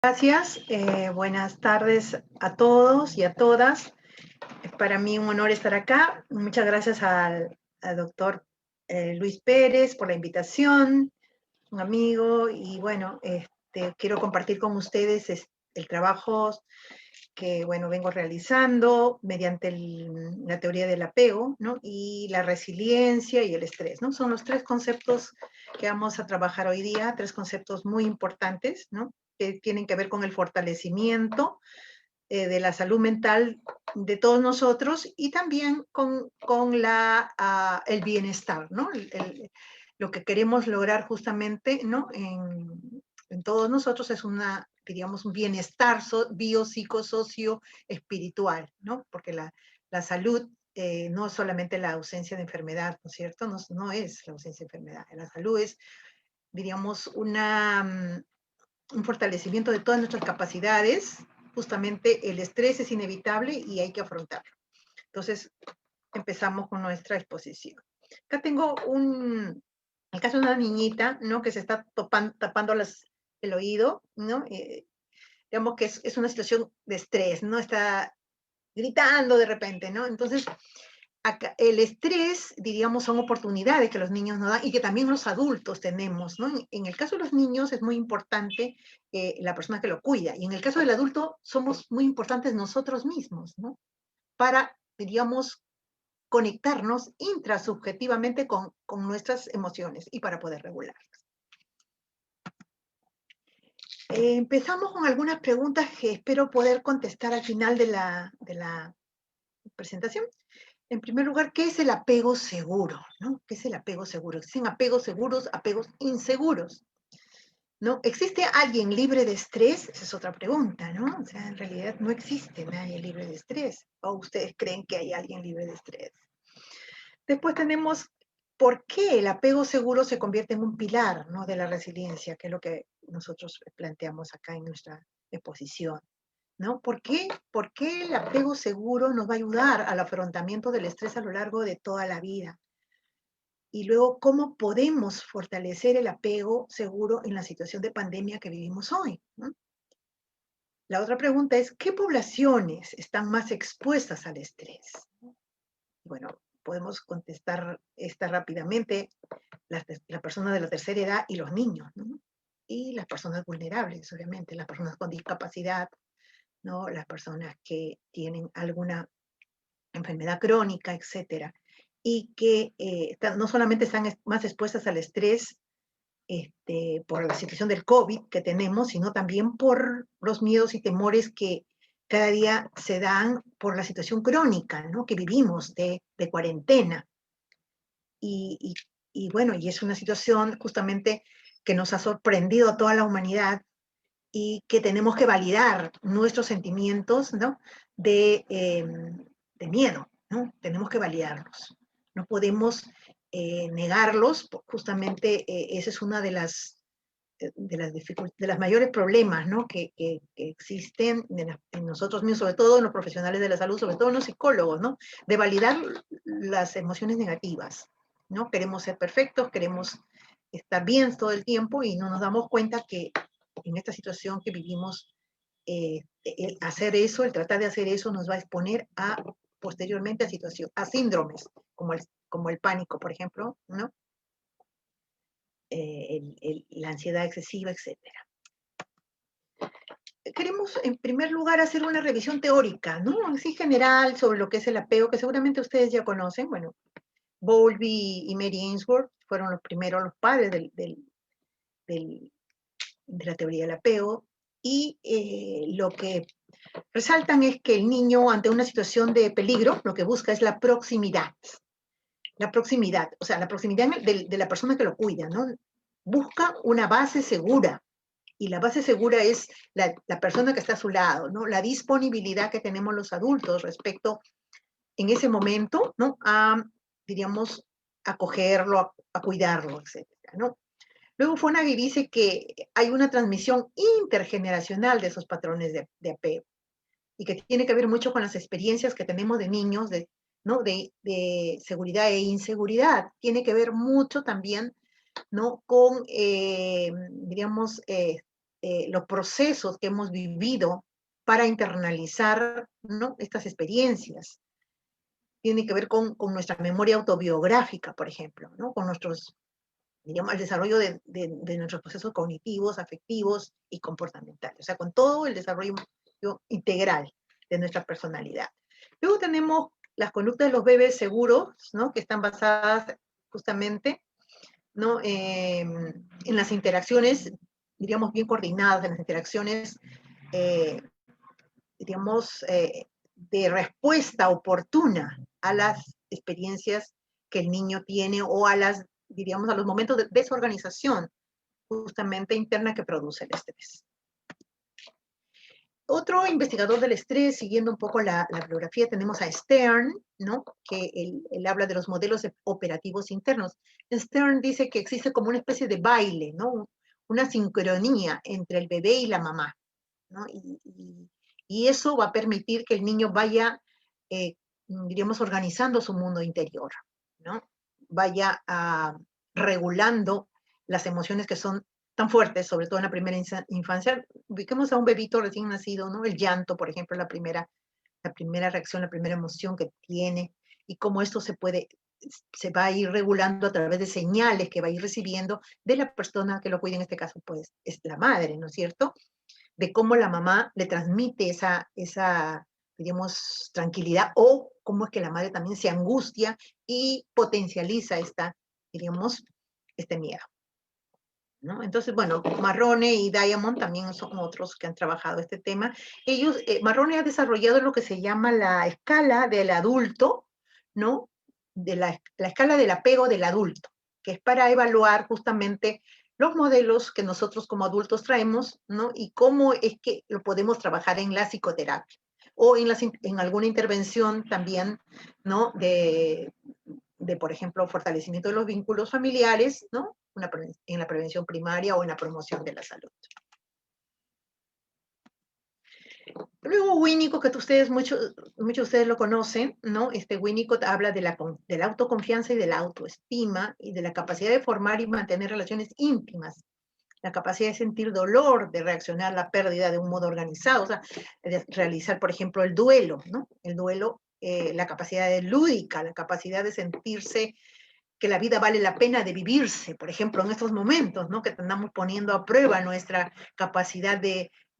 Gracias, buenas tardes a todos y a todas. Es para mí un honor estar acá. Muchas gracias al doctor Luis Pérez por la invitación, un amigo, y bueno, quiero compartir con ustedes el trabajo que, bueno, vengo realizando mediante la teoría del apego, ¿no? Y la resiliencia y el estrés, ¿no? Son los tres conceptos que vamos a trabajar hoy día, tres conceptos muy importantes, ¿no? Que tienen que ver con el fortalecimiento de la salud mental de todos nosotros y también con el bienestar, ¿no? Lo que queremos lograr justamente, ¿no? En todos nosotros es diríamos, un bienestar biopsicosocio espiritual, ¿no? Porque la salud no es solamente la ausencia de enfermedad, ¿no es cierto? No es la ausencia de enfermedad. La salud es, diríamos, un fortalecimiento de todas nuestras capacidades. Justamente el estrés es inevitable y hay que afrontarlo. Entonces, empezamos con nuestra exposición. Acá tengo el caso de una niñita, ¿no? Que se está tapando el oído, ¿no? Digamos que es una situación de estrés, ¿no? Está gritando de repente, ¿no? Entonces, acá, el estrés, diríamos, son oportunidades que los niños nos dan y que también los adultos tenemos, ¿no? En el caso de los niños es muy importante la persona que lo cuida, y en el caso del adulto somos muy importantes nosotros mismos, ¿no? Para, diríamos, conectarnos intrasubjetivamente con nuestras emociones y para poder regularlas. Empezamos con algunas preguntas que espero poder contestar al final de la presentación. En primer lugar, ¿qué es el apego seguro? ¿No? ¿Qué es el apego seguro? ¿Existen apegos seguros, apegos inseguros? ¿No? ¿Existe alguien libre de estrés? Esa es otra pregunta, ¿no? O sea, en realidad no existe nadie libre de estrés. ¿O ustedes creen que hay alguien libre de estrés? Después tenemos por qué el apego seguro se convierte en un pilar, ¿no? De la resiliencia, que es lo que nosotros planteamos acá en nuestra exposición, ¿no? ¿Por qué el apego seguro nos va a ayudar al afrontamiento del estrés a lo largo de toda la vida? Y luego, ¿cómo podemos fortalecer el apego seguro en la situación de pandemia que vivimos hoy, ¿no? La otra pregunta es, ¿qué poblaciones están más expuestas al estrés? Bueno, podemos contestar esta rápidamente, la persona de la tercera edad y los niños, ¿no? Y las personas vulnerables, obviamente, las personas con discapacidad, ¿no? Las personas que tienen alguna enfermedad crónica, etcétera, y que no solamente están más expuestas al estrés por la situación del COVID que tenemos, sino también por los miedos y temores que cada día se dan por la situación crónica, ¿no? Que vivimos de cuarentena. Y, y, y bueno, y es una situación justamente que nos ha sorprendido a toda la humanidad y que tenemos que validar nuestros sentimientos, ¿no? De miedo, ¿no? Tenemos que validarlos. No podemos negarlos, justamente esa es una de las mayores problemas, ¿no? Que existen en nosotros mismos, sobre todo en los profesionales de la salud, sobre todo en los psicólogos, ¿no? De validar las emociones negativas, ¿no? Queremos ser perfectos, queremos estar bien todo el tiempo y no nos damos cuenta que en esta situación que vivimos, el hacer eso, el tratar de hacer eso nos va a exponer posteriormente a síndromes, como el pánico, por ejemplo, ¿no? La ansiedad excesiva, etcétera. Queremos, en primer lugar, hacer una revisión teórica, ¿no? Así general sobre lo que es el apego, que seguramente ustedes ya conocen. Bueno, Bowlby y Mary Ainsworth fueron los primeros, los padres de la teoría del apego, y lo que resaltan es que el niño, ante una situación de peligro, lo que busca es la proximidad. La proximidad, o sea, la proximidad de la persona que lo cuida, ¿no? Busca una base segura, y la base segura es la persona que está a su lado, ¿no? La disponibilidad que tenemos los adultos respecto, en ese momento, ¿no? Diríamos, acogerlo, a cuidarlo, etcétera, ¿no? Luego Fonagy dice que hay una transmisión intergeneracional de esos patrones de apego y que tiene que ver mucho con las experiencias que tenemos de niños, ¿no? De seguridad e inseguridad. Tiene que ver mucho también, ¿no? Con, diríamos, los procesos que hemos vivido para internalizar, ¿no?, estas experiencias. Tiene que ver con nuestra memoria autobiográfica, por ejemplo, ¿no?, con nuestros, digamos, el desarrollo de nuestros procesos cognitivos, afectivos y comportamentales, o sea, con todo el desarrollo integral de nuestra personalidad. Luego tenemos las conductas de los bebés seguros, ¿no?, que están basadas justamente, ¿no?, en las interacciones, diríamos, bien coordinadas, en las interacciones, digamos, de respuesta oportuna a las experiencias que el niño tiene o a las, diríamos, a los momentos de desorganización justamente interna que produce el estrés. Otro investigador del estrés, siguiendo un poco la bibliografía, tenemos a Stern, ¿no?, que él habla de los modelos operativos internos. Stern dice que existe como una especie de baile, ¿no?, una sincronía entre el bebé y la mamá, ¿no? Y eso va a permitir que el niño vaya, diríamos, organizando su mundo interior, ¿no? Vaya regulando las emociones que son tan fuertes, sobre todo en la primera infancia. Ubiquemos a un bebito recién nacido, ¿no? El llanto, por ejemplo, la primera reacción, la primera emoción que tiene, y cómo esto se va a ir regulando a través de señales que va a ir recibiendo de la persona que lo cuida, en este caso, pues, es la madre, ¿no es cierto?, de cómo la mamá le transmite esa, digamos, tranquilidad, o cómo es que la madre también se angustia y potencializa diríamos, este miedo, ¿no? Entonces, bueno, Marrone y Diamond también son otros que han trabajado este tema. Ellos, Marrone ha desarrollado lo que se llama la escala del adulto, ¿no? De la escala del apego del adulto, que es para evaluar justamente los modelos que nosotros como adultos traemos, ¿no? Y cómo es que lo podemos trabajar en la psicoterapia o en alguna intervención también, ¿no?, por ejemplo, fortalecimiento de los vínculos familiares, ¿no?, en la prevención primaria o en la promoción de la salud. Luego Winnicott, que muchos de ustedes lo conocen, ¿no? Winnicott habla de la autoconfianza y de la autoestima y de la capacidad de formar y mantener relaciones íntimas, la capacidad de sentir dolor, de reaccionar a la pérdida de un modo organizado, o sea, de realizar, por ejemplo, el duelo, ¿no? El duelo, la capacidad de lúdica, la capacidad de sentirse que la vida vale la pena de vivirse, por ejemplo, en estos momentos, ¿no?, que estamos poniendo a prueba nuestra capacidad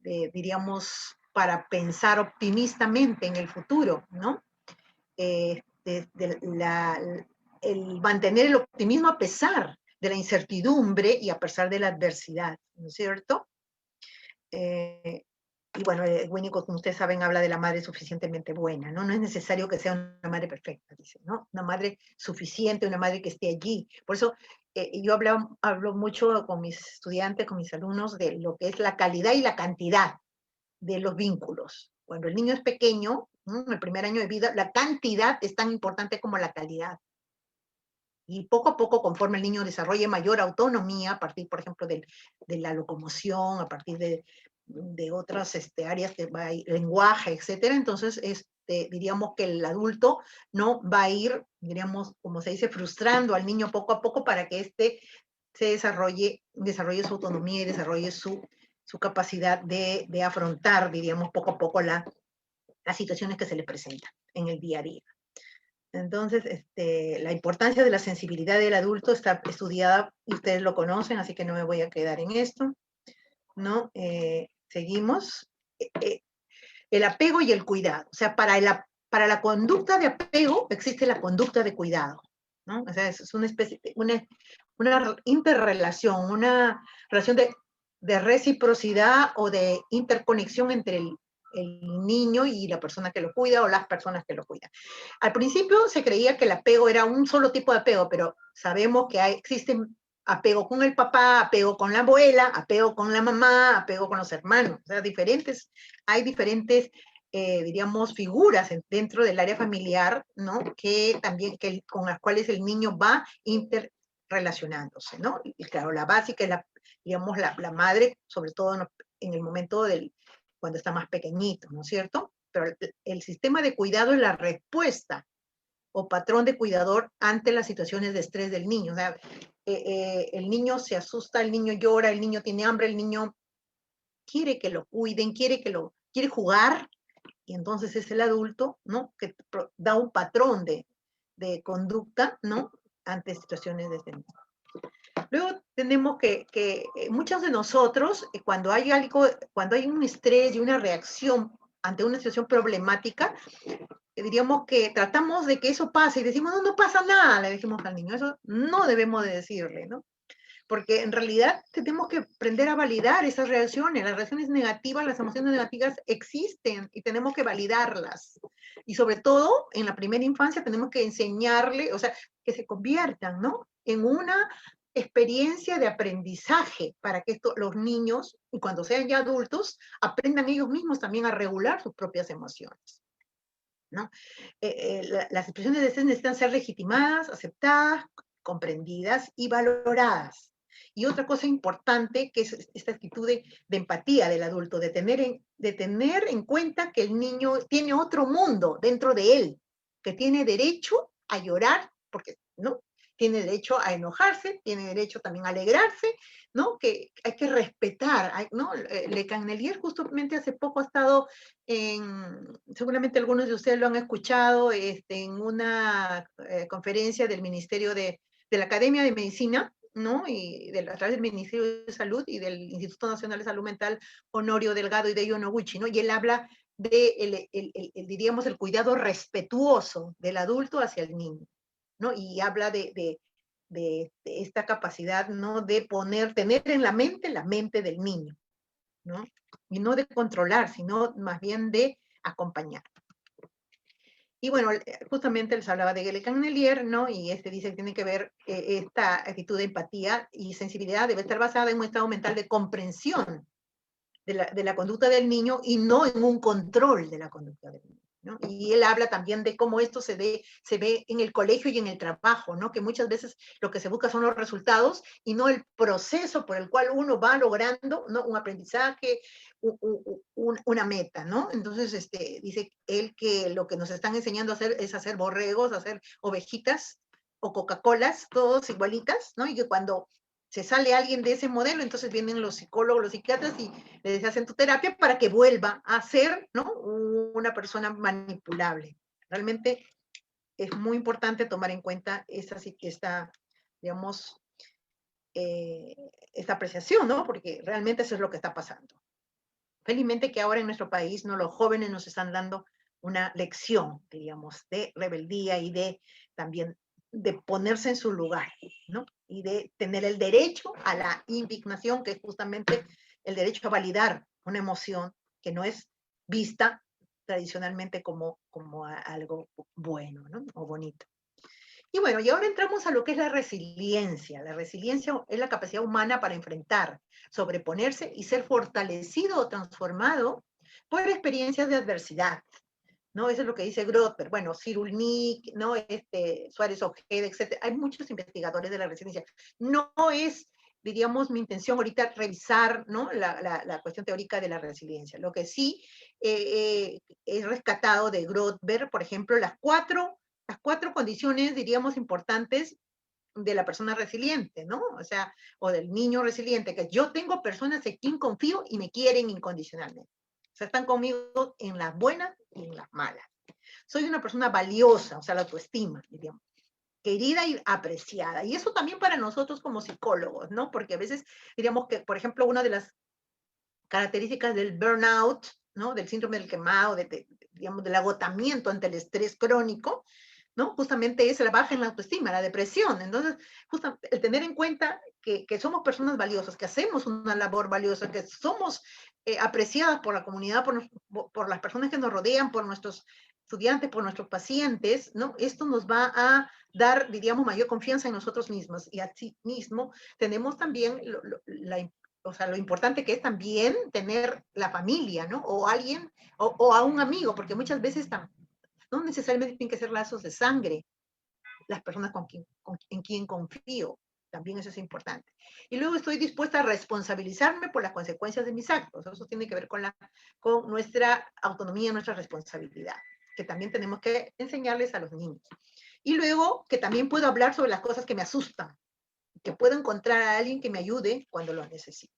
diríamos, para pensar optimistamente en el futuro, ¿no? El mantener el optimismo a pesar de la incertidumbre y a pesar de la adversidad, ¿no es cierto? Y bueno, Winnicott, como ustedes saben, habla de la madre suficientemente buena, ¿no? No es necesario que sea una madre perfecta, dice, ¿no? Una madre suficiente, una madre que esté allí. Por eso yo hablo mucho con mis estudiantes, con mis alumnos, de lo que es la calidad y la cantidad de los vínculos. Cuando el niño es pequeño, ¿no?, en el primer año de vida, la cantidad es tan importante como la calidad. Y poco a poco, conforme el niño desarrolle mayor autonomía, a partir, por ejemplo, de la locomoción, a partir de otras áreas que va a ir, lenguaje, etcétera, entonces diríamos que el adulto no va a ir, diríamos, como se dice, frustrando al niño poco a poco para que se desarrolle su autonomía y desarrolle su capacidad de afrontar, diríamos, poco a poco las situaciones que se le presentan en el día a día. Entonces, la importancia de la sensibilidad del adulto está estudiada, y ustedes lo conocen, así que no me voy a quedar en esto, ¿no? Seguimos. El apego y el cuidado. O sea, para la conducta de apego existe la conducta de cuidado, ¿no? O sea, es una especie, una interrelación, una relación de reciprocidad o de interconexión entre el niño y la persona que lo cuida o las personas que lo cuidan. Al principio se creía que el apego era un solo tipo de apego, pero sabemos que existen apego con el papá, apego con la abuela, apego con la mamá, apego con los hermanos. O sea, hay diferentes, diríamos, figuras dentro del área familiar, ¿no?, con las cuales el niño va interrelacionándose, ¿no? Y claro, la básica es digamos, la madre, sobre todo en el momento cuando está más pequeñito, ¿no es cierto? Pero el sistema de cuidado es la respuesta o patrón de cuidador ante las situaciones de estrés del niño. O sea, el niño se asusta, el niño llora, el niño tiene hambre, el niño quiere que lo cuiden, quiere jugar, y entonces es el adulto, ¿no? Que da un patrón de conducta, ¿no? Ante situaciones de este tipo. Luego tenemos que muchos de nosotros, cuando hay un estrés y una reacción ante una situación problemática, diríamos que tratamos de que eso pase y decimos, no, no pasa nada, le decimos al niño. Eso no debemos de decirle, ¿no? Porque en realidad tenemos que aprender a validar esas reacciones. Las reacciones negativas, las emociones negativas existen y tenemos que validarlas. Y sobre todo, en la primera infancia tenemos que enseñarle, o sea, que se conviertan, ¿no? En una experiencia de aprendizaje para que los niños, y cuando sean ya adultos, aprendan ellos mismos también a regular sus propias emociones, ¿no? Las expresiones de estrés necesitan ser legitimadas, aceptadas, comprendidas y valoradas. Y otra cosa importante, que es esta actitud de empatía del adulto, de tener en cuenta que el niño tiene otro mundo dentro de él, que tiene derecho a llorar, porque, ¿no? Tiene derecho a enojarse, tiene derecho también a alegrarse, ¿no? Que hay que respetar, ¿no? Le Cannelier justamente hace poco ha estado seguramente algunos de ustedes lo han escuchado, en una conferencia del Ministerio de la Academia de Medicina, ¿no? Y a través del Ministerio de Salud y del Instituto Nacional de Salud Mental, Honorio Delgado y Deio Noguchi, ¿no? Y él habla de, diríamos, el cuidado respetuoso del adulto hacia el niño, ¿no? Y habla de esta capacidad, ¿no? De tener en la mente del niño, ¿no? Y no de controlar, sino más bien de acompañar. Y bueno, justamente les hablaba de Cannelier, ¿no? Y dice que tiene que ver, esta actitud de empatía y sensibilidad debe estar basada en un estado mental de comprensión de la conducta del niño y no en un control de la conducta del niño, ¿no? Y él habla también de cómo esto se ve en el colegio y en el trabajo, ¿no? Que muchas veces lo que se busca son los resultados y no el proceso por el cual uno va logrando, ¿no? Un aprendizaje, una meta, ¿no? Entonces, dice él que lo que nos están enseñando a hacer es hacer borregos, hacer ovejitas o Coca-Colas, todos igualitas, ¿no? Y que cuando se sale alguien de ese modelo, entonces vienen los psicólogos, los psiquiatras y les hacen tu terapia para que vuelva a ser, ¿no? Una persona manipulable. Realmente es muy importante tomar en cuenta digamos, esta apreciación, ¿no? Porque realmente eso es lo que está pasando. Felizmente que ahora en nuestro país, ¿no? Los jóvenes nos están dando una lección, digamos, de rebeldía y también de ponerse en su lugar, ¿no? Y de tener el derecho a la indignación, que es justamente el derecho a validar una emoción que no es vista tradicionalmente como algo bueno, ¿no? O bonito. Y bueno, y ahora entramos a lo que es la resiliencia. La resiliencia es la capacidad humana para enfrentar, sobreponerse y ser fortalecido o transformado por experiencias de adversidad, ¿no? Eso es lo que dice Grotberg, bueno, Cyrulnik, ¿no? Suárez Ojeda, etc. Hay muchos investigadores de la resiliencia. No es, diríamos, mi intención ahorita revisar, ¿no? La cuestión teórica de la resiliencia. Lo que sí es rescatado de Grotberg, por ejemplo, las cuatro condiciones, diríamos, importantes de la persona resiliente, ¿no? O sea, o del niño resiliente, que yo tengo personas en quien confío y me quieren incondicionalmente. O sea, están conmigo en las buenas y en las malas. Soy una persona valiosa, o sea, la autoestima, diríamos, querida y apreciada. Y eso también para nosotros como psicólogos, ¿no? Porque a veces, diríamos que, por ejemplo, una de las características del burnout, ¿no? Del síndrome del quemado, digamos, del agotamiento ante el estrés crónico, ¿no? Justamente es la baja en la autoestima, la depresión. Entonces, justamente el tener en cuenta que somos personas valiosas, que hacemos una labor valiosa, que somos apreciadas por la comunidad, por las personas que nos rodean, por nuestros estudiantes, por nuestros pacientes, ¿no? Esto nos va a dar, diríamos, mayor confianza en nosotros mismos y así mismo tenemos también o sea, lo importante que es también tener la familia, ¿no? O alguien, o a un amigo, porque muchas veces no necesariamente tienen que ser lazos de sangre, las personas en quien confío, también eso es importante. Y luego estoy dispuesta a responsabilizarme por las consecuencias de mis actos, eso tiene que ver con nuestra autonomía, nuestra responsabilidad, que también tenemos que enseñarles a los niños. Y luego que también puedo hablar sobre las cosas que me asustan, que puedo encontrar a alguien que me ayude cuando lo necesito.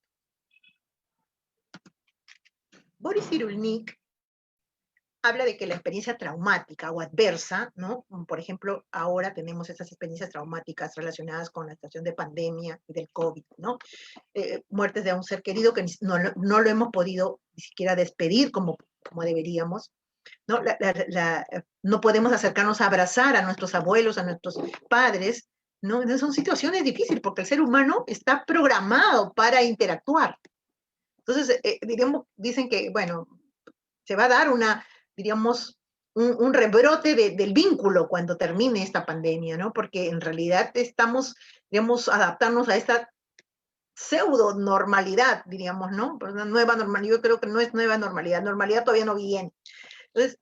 Boris Cyrulnik habla de que la experiencia traumática o adversa, ¿no? Por ejemplo, ahora tenemos esas experiencias traumáticas relacionadas con la situación de pandemia y del COVID, ¿no? Muertes de un ser querido que no lo hemos podido ni siquiera despedir como deberíamos, ¿no? No podemos acercarnos a abrazar a nuestros abuelos, a nuestros padres, ¿no? Entonces son situaciones difíciles porque el ser humano está programado para interactuar. Entonces, diríamos, dicen que, bueno, se va a dar diríamos, un rebrote del vínculo cuando termine esta pandemia, ¿no? Porque en realidad estamos, digamos, adaptarnos a esta pseudo normalidad, diríamos, ¿no? Pues una nueva normalidad, yo creo que no es nueva normalidad todavía no viene. Entonces,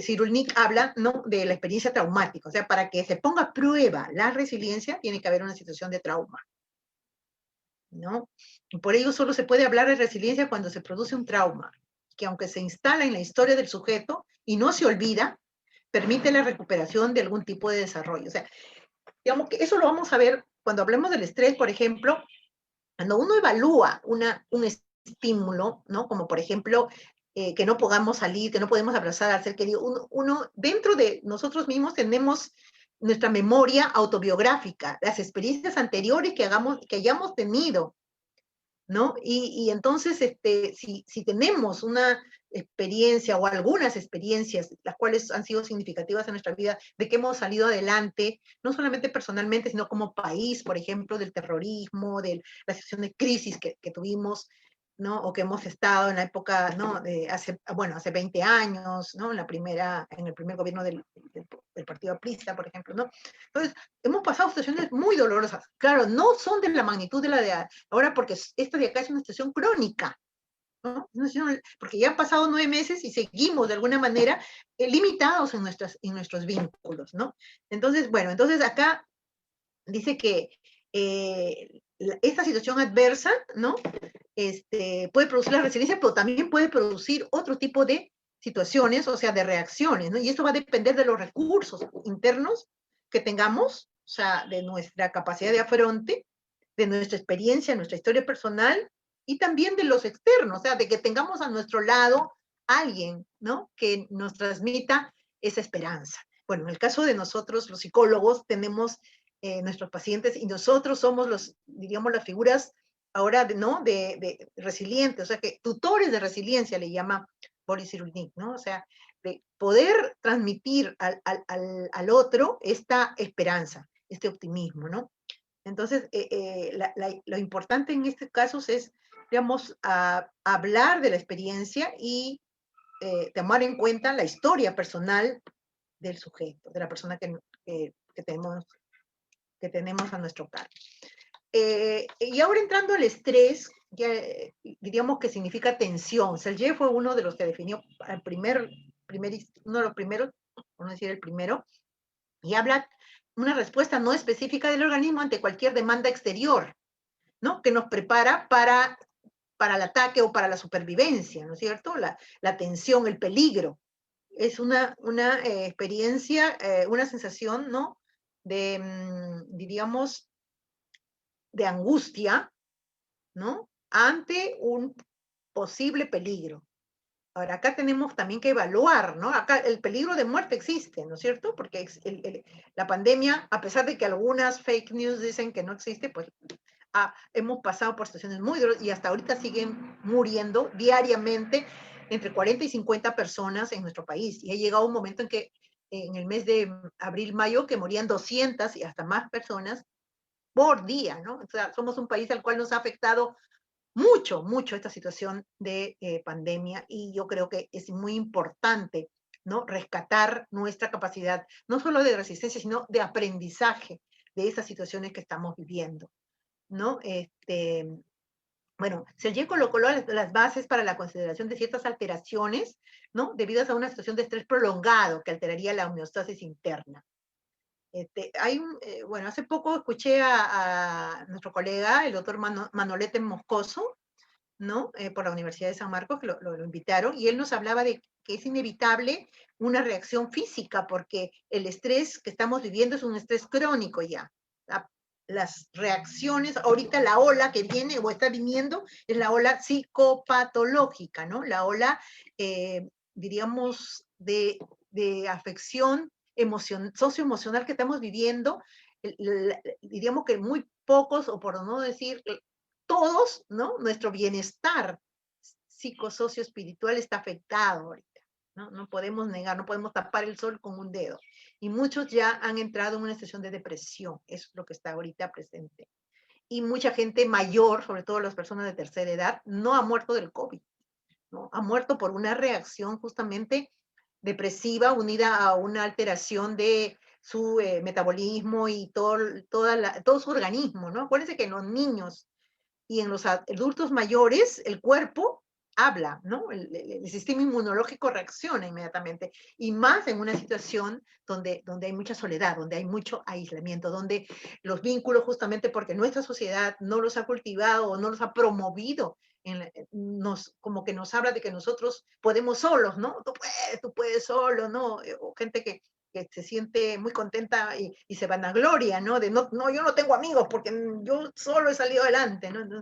Cyrulnik habla, ¿no?, de la experiencia traumática, o sea, para que se ponga a prueba la resiliencia tiene que haber una situación de trauma, ¿no? Y por ello solo se puede hablar de resiliencia cuando se produce un trauma, que aunque se instala en la historia del sujeto y no se olvida, permite la recuperación de algún tipo de desarrollo. O sea, digamos que eso lo vamos a ver cuando hablemos del estrés, por ejemplo, cuando uno evalúa un estímulo, ¿no? Como por ejemplo, que no podamos salir, que no podemos abrazar al ser querido, uno dentro de nosotros mismos tenemos nuestra memoria autobiográfica, las experiencias anteriores que hayamos tenido, ¿no? Y entonces, si tenemos una experiencia o algunas experiencias, las cuales han sido significativas en nuestra vida, de que hemos salido adelante, no solamente personalmente, sino como país, por ejemplo, del terrorismo, de la situación de crisis que tuvimos, ¿no? O que hemos estado en la época, ¿no? Hace 20 años, ¿no? En el primer gobierno del partido aprista, por ejemplo, ¿no? Entonces, hemos pasado situaciones muy dolorosas. Claro, no son de la magnitud de la de ahora, porque esta de acá es una situación crónica, ¿no? Porque ya han pasado 9 meses y seguimos de alguna manera limitados en nuestros vínculos, ¿no? Entonces, bueno, entonces acá dice que esta situación adversa, ¿no? Puede producir la resiliencia, pero también puede producir otro tipo de situaciones, o sea, de reacciones, ¿no? Y esto va a depender de los recursos internos que tengamos, o sea, de nuestra capacidad de afronte, de nuestra experiencia, nuestra historia personal, y también de los externos, o sea, de que tengamos a nuestro lado alguien, ¿no? Que nos transmita esa esperanza. Bueno, en el caso de nosotros, los psicólogos, tenemos nuestros pacientes y nosotros somos diríamos, las figuras ahora, ¿no? De resilientes, o sea, que tutores de resiliencia le llama Boris Cyrulnik, ¿no? O sea, de poder transmitir al otro esta esperanza, este optimismo, ¿no? Entonces, lo importante en estos casos es, digamos, hablar de la experiencia y tomar en cuenta la historia personal del sujeto, de la persona que tenemos a nuestro cargo. Y ahora entrando al estrés, ya, diríamos que significa tensión. Sergey fue uno de los que definió uno de los primeros, por no decir el primero, y habla una respuesta no específica del organismo ante cualquier demanda exterior, ¿no? Que nos prepara para el ataque o para la supervivencia, ¿no es cierto? La tensión, el peligro. Es una experiencia, una sensación, ¿no? Diríamos, de angustia, ¿no? Ante un posible peligro. Ahora, acá tenemos también que evaluar, ¿no? Acá el peligro de muerte existe, ¿no es cierto? Porque la pandemia, a pesar de que algunas fake news dicen que no existe, pues hemos pasado por situaciones muy duras y hasta ahorita siguen muriendo diariamente entre 40 y 50 personas en nuestro país. Y ha llegado un momento en que en el mes de abril, mayo, que morían 200 y hasta más personas por día, ¿no? O sea, somos un país al cual nos ha afectado mucho, mucho esta situación de pandemia y yo creo que es muy importante, ¿no? Rescatar nuestra capacidad, no solo de resistencia, sino de aprendizaje de esas situaciones que estamos viviendo, ¿no? Bueno, Sergey colocó las bases para la consideración de ciertas alteraciones, ¿no? Debidas a una situación de estrés prolongado que alteraría la homeostasis interna. Bueno, hace poco escuché a nuestro colega, el doctor Manolete Moscoso, ¿no? Por la Universidad de San Marcos, que lo invitaron, y él nos hablaba de que es inevitable una reacción física, porque el estrés que estamos viviendo es un estrés crónico ya. las reacciones, ahorita la ola que viene o está viniendo es la ola psicopatológica, ¿no? La ola, diríamos, de afección socioemocional que estamos viviendo, diríamos que muy pocos, o por no decir todos, ¿no? Nuestro bienestar psicosocioespiritual está afectado ahorita, ¿no? No podemos negar, no podemos tapar el sol con un dedo. Y muchos ya han entrado en una situación de depresión, eso es lo que está ahorita presente. Y mucha gente mayor, sobre todo las personas de tercera edad, no ha muerto del COVID, ¿no? Ha muerto por una reacción justamente depresiva unida a una alteración de su metabolismo y todo su organismo, ¿no? Acuérdense que en los niños y en los adultos mayores el cuerpo habla, ¿no? El sistema inmunológico reacciona inmediatamente, y más en una situación donde hay mucha soledad, donde hay mucho aislamiento, donde los vínculos, justamente porque nuestra sociedad no los ha cultivado o no los ha promovido, como que nos habla de que nosotros podemos solos, ¿no? Tú puedes solo, ¿no? O gente que se siente muy contenta y se vanagloria, ¿no? De no, yo no tengo amigos porque yo solo he salido adelante, ¿no?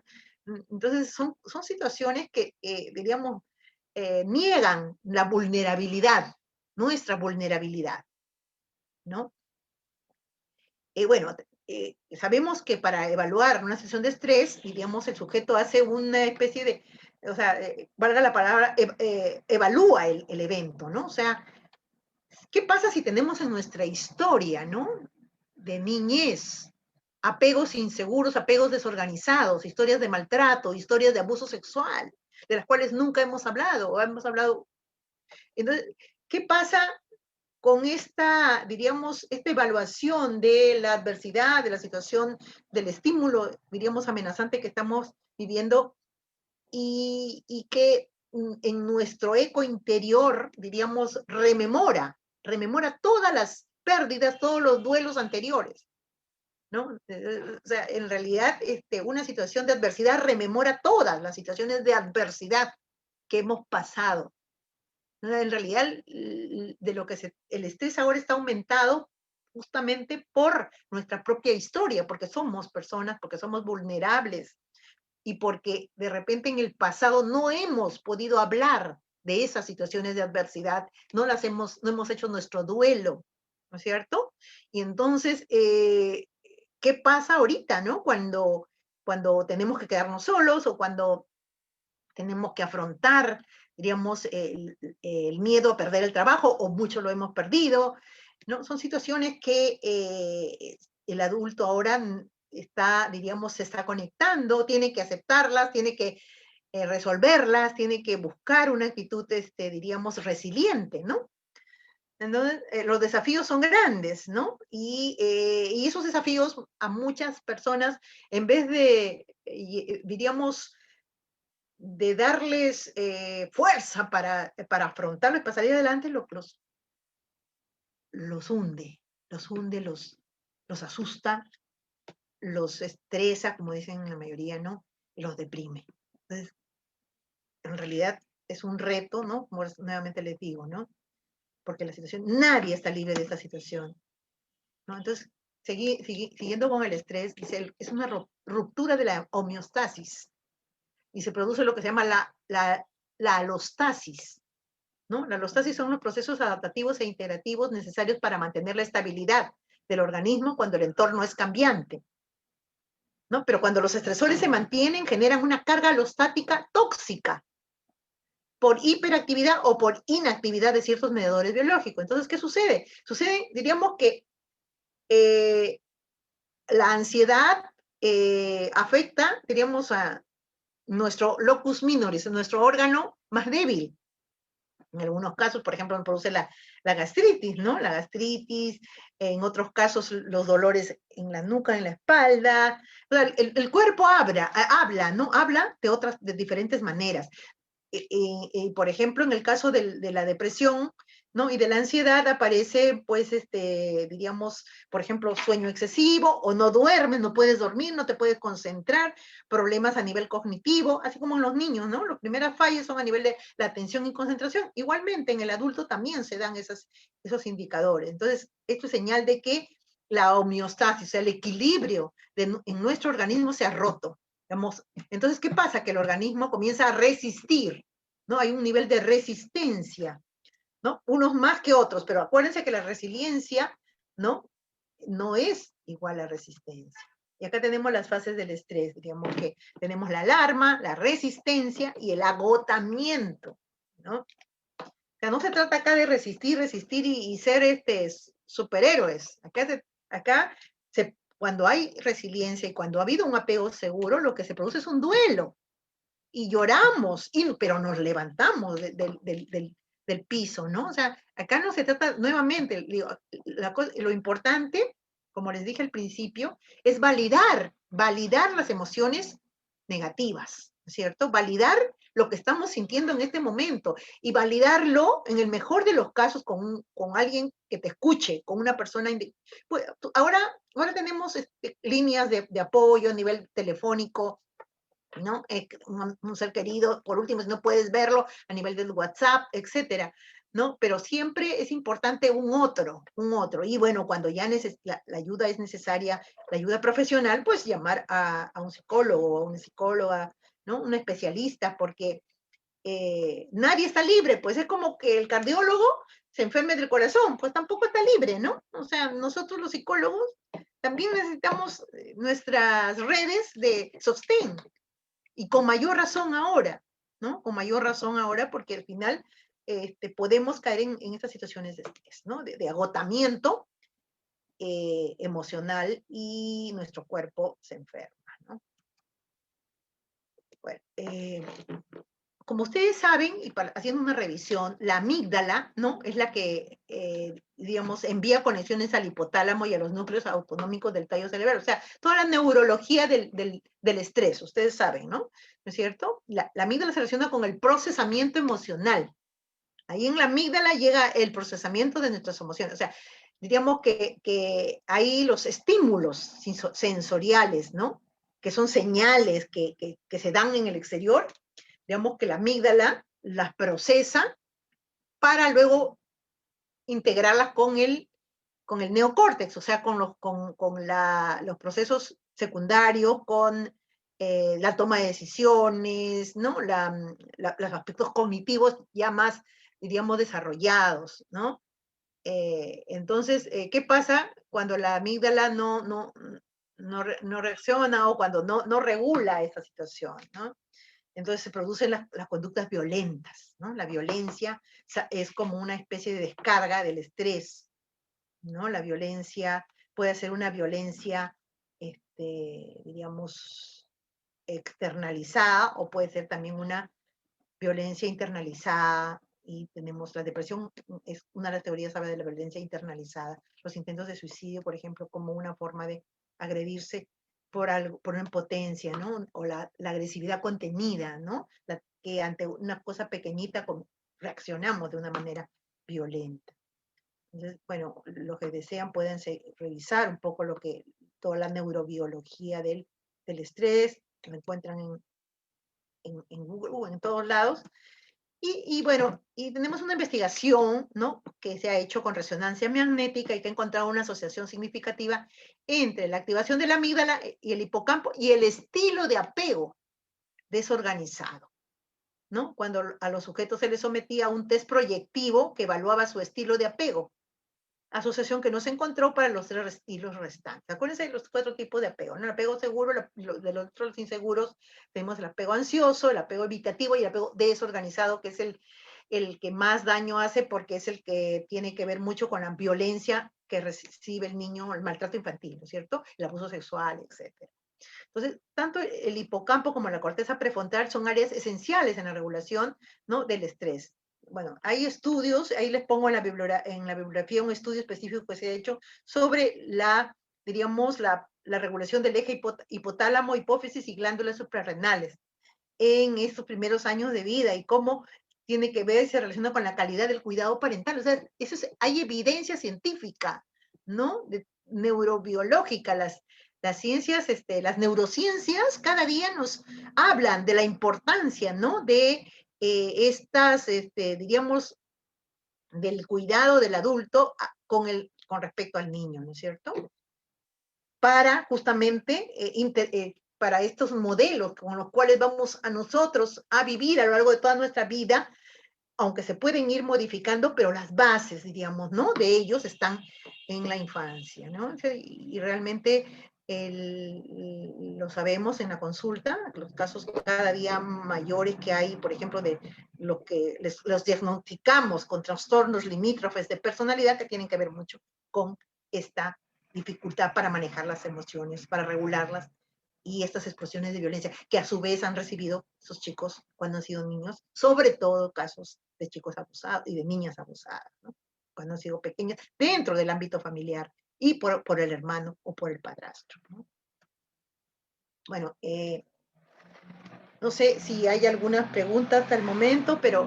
Entonces son situaciones que, diríamos, niegan la vulnerabilidad, nuestra vulnerabilidad, ¿no? Bueno, sabemos que para evaluar una situación de estrés, diríamos, el sujeto hace una especie de, o sea, valga la palabra, evalúa el evento, ¿no? O sea, ¿qué pasa si tenemos en nuestra historia, ¿no? De niñez, apegos inseguros, apegos desorganizados, historias de maltrato, historias de abuso sexual, de las cuales nunca hemos hablado, o hemos hablado. Entonces, ¿qué pasa con esta, diríamos, esta evaluación de la adversidad, de la situación, del estímulo, diríamos, amenazante que estamos viviendo, y que en nuestro eco interior, diríamos, rememora todas las pérdidas, todos los duelos anteriores, ¿no? O sea, en realidad, una situación de adversidad rememora todas las situaciones de adversidad que hemos pasado. En realidad, de lo que el estrés ahora está aumentado justamente por nuestra propia historia, porque somos personas, porque somos vulnerables, y porque de repente en el pasado no hemos podido hablar de esas situaciones de adversidad, no hemos hecho nuestro duelo, ¿no es cierto? Y entonces, ¿qué pasa ahorita, no? Cuando tenemos que quedarnos solos, o cuando tenemos que afrontar, diríamos, el miedo a perder el trabajo, o mucho lo hemos perdido, ¿no? Son situaciones que el adulto ahora está, diríamos, se está conectando, tiene que aceptarlas, tiene que resolverlas, tiene que buscar una actitud, diríamos, resiliente, ¿no? Entonces, los desafíos son grandes, ¿no? Y esos desafíos a muchas personas, en vez de, diríamos, de darles fuerza para afrontarlo y pasar adelante, los hunde, los asusta, los estresa, como dicen la mayoría, ¿no? Y los deprime. Entonces, en realidad es un reto, ¿no? Como nuevamente les digo, ¿no? Porque la situación, nadie está libre de esta situación, ¿no? Entonces, siguiendo con el estrés, dice, es una ruptura de la homeostasis y se produce lo que se llama la alostasis, ¿no? La alostasis son los procesos adaptativos e integrativos necesarios para mantener la estabilidad del organismo cuando el entorno es cambiante, ¿no? Pero cuando los estresores se mantienen, generan una carga alostática tóxica por hiperactividad o por inactividad de ciertos mediadores biológicos. Entonces, ¿qué sucede? Sucede, diríamos que eh, la ansiedad afecta, diríamos, a nuestro locus minoris, nuestro órgano más débil. En algunos casos, por ejemplo, produce la gastritis, ¿no? La gastritis, en otros casos los dolores en la nuca, en la espalda. O sea, el cuerpo habla, ¿no? Habla de diferentes maneras. Por ejemplo, en el caso de la depresión, ¿no? Y de la ansiedad aparece, pues, diríamos, por ejemplo, sueño excesivo, o no duermes, no puedes dormir, no te puedes concentrar, problemas a nivel cognitivo, así como en los niños, ¿no? Los primeros fallos son a nivel de la atención y concentración. Igualmente, en el adulto también se dan esos indicadores. Entonces, esto es señal de que la homeostasis, o sea, el equilibrio en nuestro organismo se ha roto. Digamos. Entonces, ¿qué pasa? Que el organismo comienza a resistir, ¿no? Hay un nivel de resistencia, ¿no? Unos más que otros, pero acuérdense que la resiliencia, ¿no? No es igual a resistencia. Y acá tenemos las fases del estrés, digamos que tenemos la alarma, la resistencia y el agotamiento, ¿no? O sea, no se trata acá de resistir, resistir y ser superhéroes. Cuando hay resiliencia y cuando ha habido un apego seguro, lo que se produce es un duelo. Y lloramos, pero nos levantamos del piso, ¿no? O sea, acá no se trata, nuevamente, digo, lo importante, como les dije al principio, es validar las emociones negativas, ¿cierto? Validar lo que estamos sintiendo en este momento y validarlo, en el mejor de los casos, con alguien que te escuche, con una persona. Pues, ahora tenemos líneas de apoyo a nivel telefónico, ¿no? Un ser querido, por último, si no puedes verlo, a nivel del WhatsApp, etcétera, ¿no? Pero siempre es importante un otro. Y bueno, cuando ya la ayuda es necesaria, la ayuda profesional, pues llamar a un psicólogo o a una psicóloga, ¿no? Un especialista, porque nadie está libre, pues es como que el cardiólogo se enferme del corazón, pues tampoco está libre, ¿no? O sea, nosotros los psicólogos también necesitamos nuestras redes de sostén, y con mayor razón ahora, ¿no? Con mayor razón ahora, porque al final podemos caer en estas situaciones de estrés, ¿no? De agotamiento emocional, y nuestro cuerpo se enferma, ¿no? Bueno, como ustedes saben, y haciendo una revisión, la amígdala, ¿no? Es la que, digamos, envía conexiones al hipotálamo y a los núcleos autonómicos del tallo cerebral. O sea, toda la neurología del estrés, ustedes saben, ¿no? ¿No es cierto? La amígdala se relaciona con el procesamiento emocional. Ahí en la amígdala llega el procesamiento de nuestras emociones. O sea, diríamos que hay los estímulos sensoriales, ¿no? Que son señales que se dan en el exterior. Digamos que la amígdala las procesa para luego integrarlas con el neocórtex, o sea, con los procesos secundarios, con la toma de decisiones, ¿no? Los aspectos cognitivos ya más, diríamos, desarrollados, ¿no? Entonces, ¿qué pasa cuando la amígdala no reacciona, o cuando no regula esa situación, ¿no? Entonces se producen las conductas violentas, ¿no? La violencia es como una especie de descarga del estrés, ¿no? La violencia puede ser una violencia, diríamos, externalizada, o puede ser también una violencia internalizada, y tenemos la depresión, es una de las teorías, habla de la violencia internalizada. Los intentos de suicidio, por ejemplo, como una forma de agredirse por algo, por una impotencia, ¿no? O la agresividad contenida, ¿no? Que ante una cosa pequeñita reaccionamos de una manera violenta. Entonces, bueno, los que desean pueden revisar un poco toda la neurobiología del estrés, que lo encuentran en Google o en todos lados. Y bueno, y tenemos una investigación, ¿no? Que se ha hecho con resonancia magnética, y que ha encontrado una asociación significativa entre la activación de la amígdala y el hipocampo y el estilo de apego desorganizado, ¿no? Cuando a los sujetos se les sometía a un test proyectivo que evaluaba su estilo de apego, asociación que no se encontró para los 3 estilos restantes. Acuérdense de los 4 tipos de apego, ¿no? El apego seguro, de los otros inseguros, tenemos el apego ansioso, el apego evitativo y el apego desorganizado, que es el que más daño hace, porque es el que tiene que ver mucho con la violencia que recibe el niño, el maltrato infantil, ¿no es cierto? El abuso sexual, etc. Entonces, tanto el hipocampo como la corteza prefrontal son áreas esenciales en la regulación, ¿no? Del estrés. Bueno, hay estudios, ahí les pongo en la bibliografía un estudio específico que se ha hecho sobre diríamos, la regulación del eje hipotálamo, hipófisis y glándulas suprarrenales en estos primeros años de vida, y cómo tiene que ver, se relaciona con la calidad del cuidado parental. O sea, hay evidencia científica, ¿no? Neurobiológica. Las ciencias, las neurociencias cada día nos hablan de la importancia, ¿no? De diríamos, del cuidado del adulto con respecto al niño, ¿no es cierto? para justamente para estos modelos con los cuales vamos a nosotros a vivir a lo largo de toda nuestra vida, aunque se pueden ir modificando, pero las bases, diríamos, ¿no? De ellos están en la infancia, ¿no? Y realmente lo sabemos en la consulta, los casos cada día mayores que hay, por ejemplo, de lo que los diagnosticamos con trastornos limítrofes de personalidad que tienen que ver mucho con esta dificultad para manejar las emociones, para regularlas, y estas explosiones de violencia que a su vez han recibido esos chicos cuando han sido niños, sobre todo casos de chicos abusados y de niñas abusadas, ¿no? Cuando han sido pequeñas, dentro del ámbito familiar y por el hermano o por el padrastro, ¿no? Bueno, no sé si hay algunas preguntas hasta el momento, pero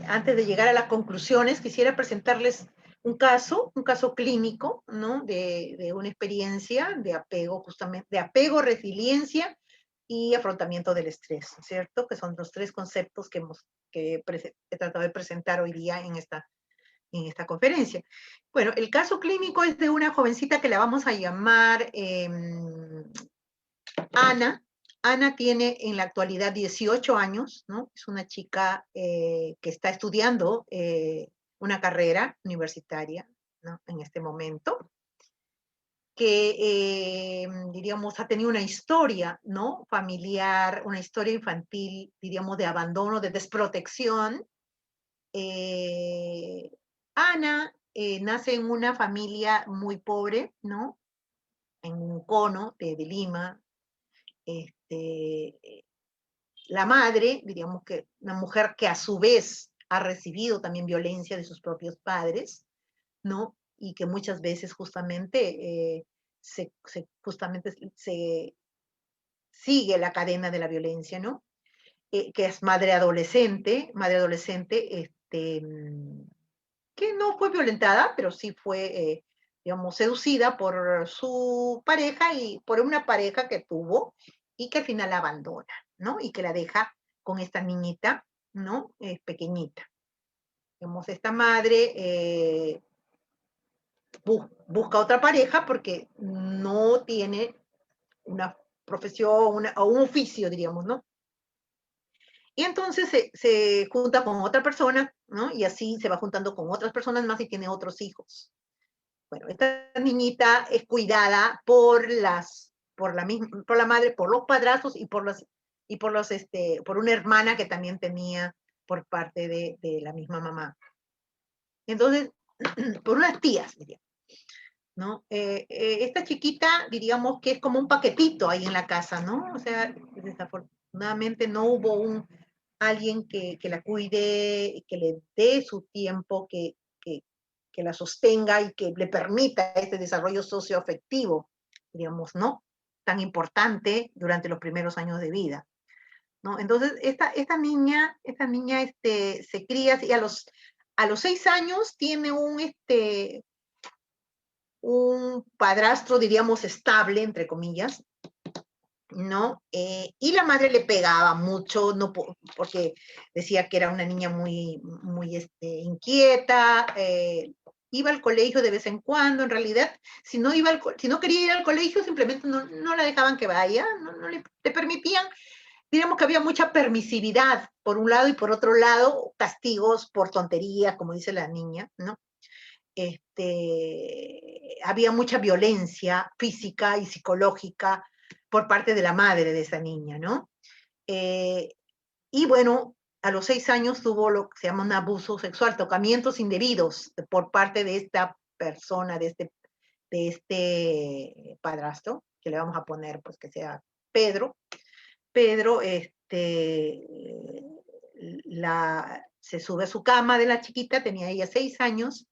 antes de llegar a las conclusiones, quisiera presentarles un caso clínico, ¿no? De una experiencia de apego, justamente, de apego, resiliencia y afrontamiento del estrés, ¿cierto? Que son los tres conceptos que he tratado de presentar hoy día en esta conferencia. Bueno, el caso clínico es de una jovencita que la vamos a llamar Ana. Ana tiene en la actualidad 18 años, ¿no? Es una chica que está estudiando una carrera universitaria, ¿no? En este momento, que diríamos ha tenido una historia, ¿no? Familiar, una historia infantil, diríamos, de abandono, de desprotección. Ana nace en una familia muy pobre, ¿no? En un cono de Lima. La madre, diríamos que una mujer que a su vez ha recibido también violencia de sus propios padres, ¿no? Y que muchas veces justamente justamente se sigue la cadena de la violencia, ¿no? Que es madre adolescente, que no fue violentada, pero sí fue, digamos, seducida por su pareja y por una pareja que tuvo y que al final la abandona, ¿no? Y que la deja con esta niñita, ¿no? Pequeñita. Digamos, esta madre busca otra pareja porque no tiene una profesión o un oficio, diríamos, ¿no? Y entonces se junta con otra persona, ¿no? Y así se va juntando con otras personas más y tiene otros hijos. Bueno, esta niñita es cuidada por la madre, por los padrastros y por una hermana que también tenía por parte de la misma mamá. Entonces, por unas tías, diría, ¿no? Esta chiquita, diríamos que es como un paquetito ahí en la casa, ¿no? O sea, desafortunadamente no hubo alguien que la cuide, que le dé su tiempo, que la sostenga y que le permita este desarrollo socioafectivo, digamos, ¿no? Tan importante durante los primeros años de vida, ¿no? Entonces, esta niña se cría y a los 6 años tiene un padrastro, diríamos, estable, entre comillas, ¿no? Y la madre le pegaba mucho, no, porque decía que era una niña muy inquieta, iba al colegio de vez en cuando, en realidad, si no quería ir al colegio, simplemente no la dejaban que vaya, no le permitían, digamos que había mucha permisividad, por un lado, y por otro lado, castigos por tonterías, como dice la niña, ¿no? Había mucha violencia física y psicológica por parte de la madre de esa niña, ¿no? Y bueno, a los 6 años tuvo lo que se llama un abuso sexual, tocamientos indebidos por parte de esta persona, de este padrastro, que le vamos a poner, pues que sea Pedro. Pedro, se sube a su cama de la chiquita, tenía ella 6 años,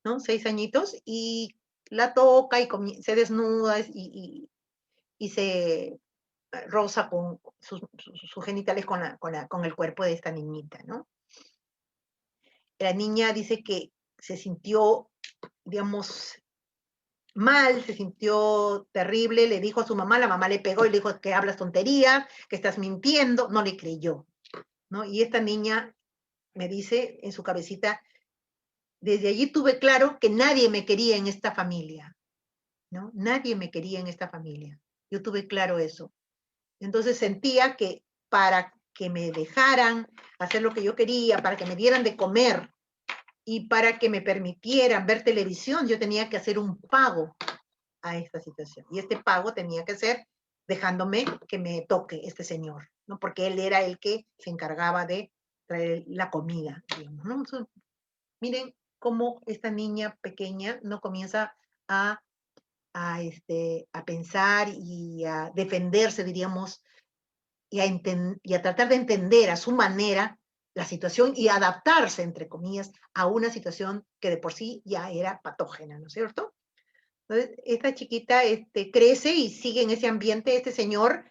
¿no? 6 añitos, y la toca y se desnuda y se roza con sus genitales con el cuerpo de esta niñita, ¿no? La niña dice que se sintió, digamos, mal, se sintió terrible, le dijo a su mamá, la mamá le pegó y le dijo que hablas tonterías, que estás mintiendo, no le creyó, ¿no? Y esta niña me dice en su cabecita, desde allí tuve claro que nadie me quería en esta familia. ¿no? Nadie me quería en esta familia. Yo tuve claro eso. Entonces sentía que para que me dejaran hacer lo que yo quería, para que me dieran de comer y para que me permitieran ver televisión, yo tenía que hacer un pago a esta situación. Y este pago tenía que ser dejándome que me toque este señor, ¿no? Porque él era el que se encargaba de traer la comida, digamos, ¿no? Entonces, miren cómo esta niña pequeña no comienza a pensar y a defenderse, diríamos, y a tratar de entender a su manera la situación y adaptarse, entre comillas, a una situación que de por sí ya era patógena, ¿no es cierto? Entonces, esta chiquita crece y sigue en ese ambiente, este señor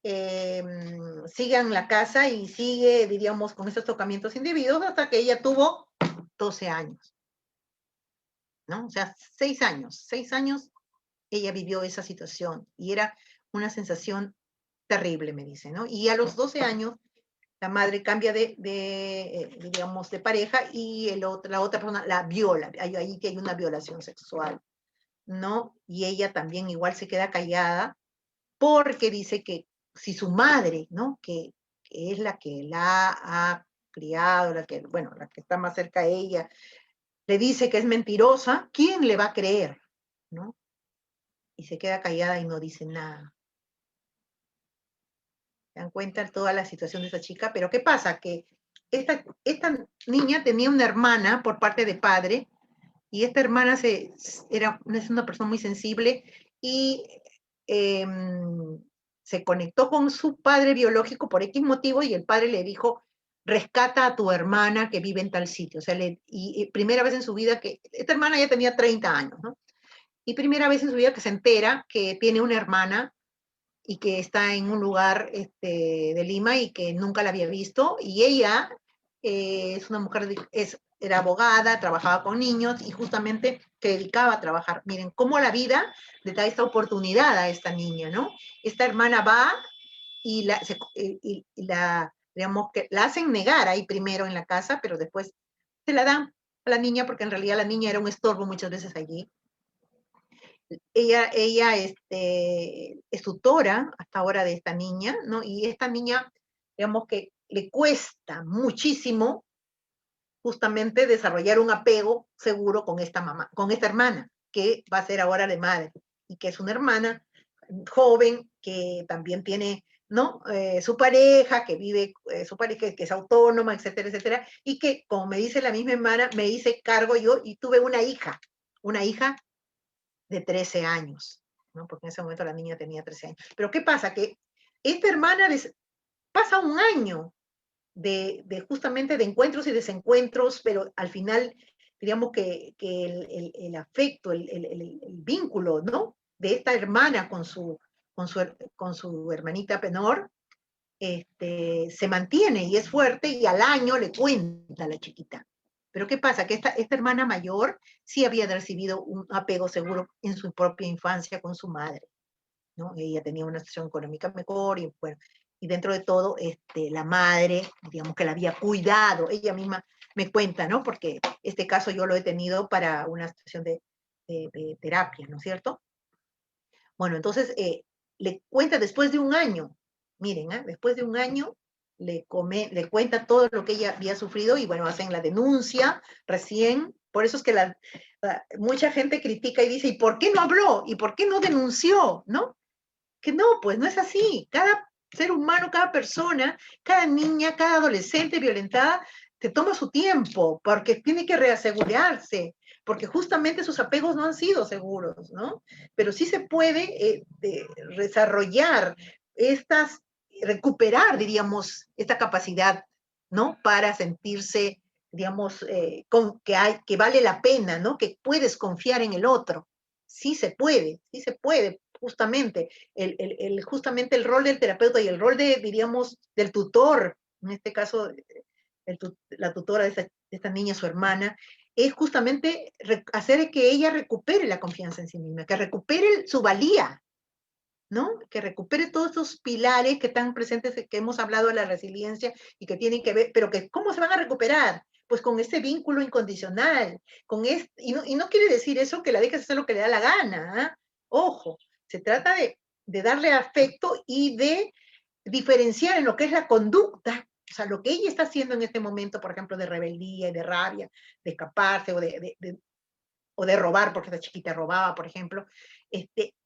sigue en la casa y sigue, diríamos, con esos tocamientos indebidos hasta que ella tuvo 12 años, ¿no? O sea, 6 años ella vivió esa situación y era una sensación terrible, me dice, ¿no? Y a los 12 años la madre cambia digamos, de pareja y la otra persona la viola, ahí que hay una violación sexual, ¿no? Y ella también igual se queda callada porque dice que si su madre, ¿no? Que es la que la ha criado, bueno, la que está más cerca a ella, le dice que es mentirosa, ¿quién le va a creer? ¿No? Y se queda callada y no dice nada. ¿Se dan cuenta de toda la situación de esta chica? Pero ¿qué pasa? Que esta niña tenía una hermana por parte de padre, y esta hermana es una persona muy sensible y eh, se conectó con su padre biológico por X motivo y el padre le dijo, rescata a tu hermana que vive en tal sitio. O sea, y primera vez en su vida que, esta hermana ya tenía 30 años, ¿no? Y primera vez en su vida que se entera que tiene una hermana y que está en un lugar de Lima y que nunca la había visto, y ella es una mujer, era abogada, trabajaba con niños y justamente se dedicaba a trabajar. Miren, cómo la vida le da esta oportunidad a esta niña, ¿no? Esta hermana va y digamos que la hacen negar ahí primero en la casa, pero después se la dan a la niña porque en realidad la niña era un estorbo muchas veces allí. Ella es tutora hasta ahora de esta niña, ¿no? Y esta niña, digamos que le cuesta muchísimo justamente desarrollar un apego seguro con esta mamá, con esta hermana, que va a ser ahora de madre, y que es una hermana joven que también tiene, ¿no? Su pareja, que vive, su pareja que es autónoma, etcétera, etcétera, y que, como me dice la misma hermana, me hice cargo yo y tuve una hija de 13 años, ¿no? Porque en ese momento la niña tenía 13 años. Pero ¿qué pasa? Que esta hermana pasa un año justamente de encuentros y desencuentros, pero al final, digamos que el afecto, el vínculo, ¿no? De esta hermana con su hermanita menor, se mantiene y es fuerte y al año le cuenta a la chiquita. Pero ¿qué pasa? Que esta hermana mayor sí había recibido un apego seguro en su propia infancia con su madre, ¿no? Ella tenía una situación económica mejor y bueno, y dentro de todo, la madre, digamos que la había cuidado, ella misma me cuenta, ¿no? Porque este caso yo lo he tenido para una situación de terapia, ¿no es cierto? Bueno, entonces le cuenta después de un año, miren, después de un año le cuenta todo lo que ella había sufrido y bueno, hacen la denuncia recién. Por eso es que mucha gente critica y dice, ¿y por qué no habló? ¿Y por qué no denunció? ¿No? Que no, pues no es así. Cada ser humano, cada persona, cada niña, cada adolescente violentada, te toma su tiempo porque tiene que reasegurarse, porque justamente sus apegos no han sido seguros, ¿no? Pero sí se puede desarrollar recuperar, diríamos, esta capacidad, ¿no? Para sentirse, digamos, que vale la pena, ¿no? Que puedes confiar en el otro. Sí se puede, justamente. Justamente el rol del terapeuta y el rol diríamos, del tutor, en este caso, la tutora de esta niña, su hermana, es justamente hacer que ella recupere la confianza en sí misma, que recupere su valía, ¿no? Que recupere todos esos pilares que están presentes, que hemos hablado de la resiliencia y que tienen que ver, pero que ¿cómo se van a recuperar? Pues con ese vínculo incondicional, y no quiere decir eso que la dejes hacer lo que le da la gana, ¿eh? Ojo, se trata de darle afecto y de diferenciar en lo que es la conducta, o sea, lo que ella está haciendo en este momento, por ejemplo, de rebeldía y de rabia, de escaparse o de robar, porque esta chiquita robaba, por ejemplo,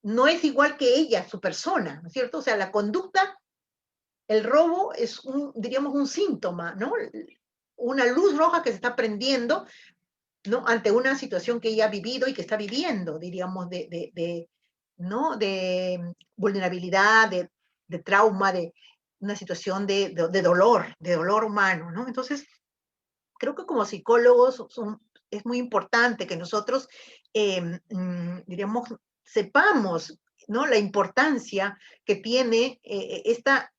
no es igual que ella, su persona, ¿no es cierto? O sea, la conducta, el robo es diríamos, un síntoma, ¿no? Una luz roja que se está prendiendo, ¿no? Ante una situación que ella ha vivido y que está viviendo, diríamos, ¿no? De vulnerabilidad, de trauma, de una situación de dolor humano, ¿no? Entonces, creo que como psicólogos es muy importante que nosotros, diríamos, sepamos, ¿no? La importancia que tiene esta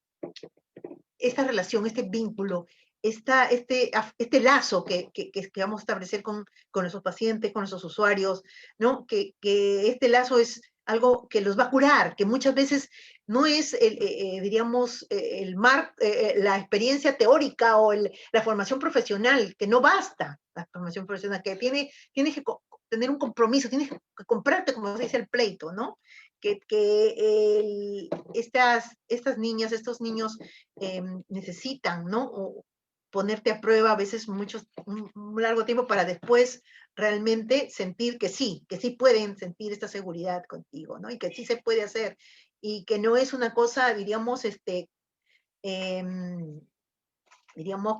relación, este vínculo, este lazo que vamos a establecer con nuestros pacientes, con nuestros usuarios, ¿no? Que este lazo es algo que los va a curar, que muchas veces no es, diríamos, la experiencia teórica o la formación profesional, que no basta la formación profesional, que tienes que tener un compromiso, tienes que comprarte, como se dice, el pleito, ¿no? Estas niñas, estos niños necesitan, ¿no? O ponerte a prueba a veces un largo tiempo para después realmente sentir que sí pueden sentir esta seguridad contigo, ¿no? Y que sí se puede hacer y que no es una cosa, diríamos, eh, diríamos,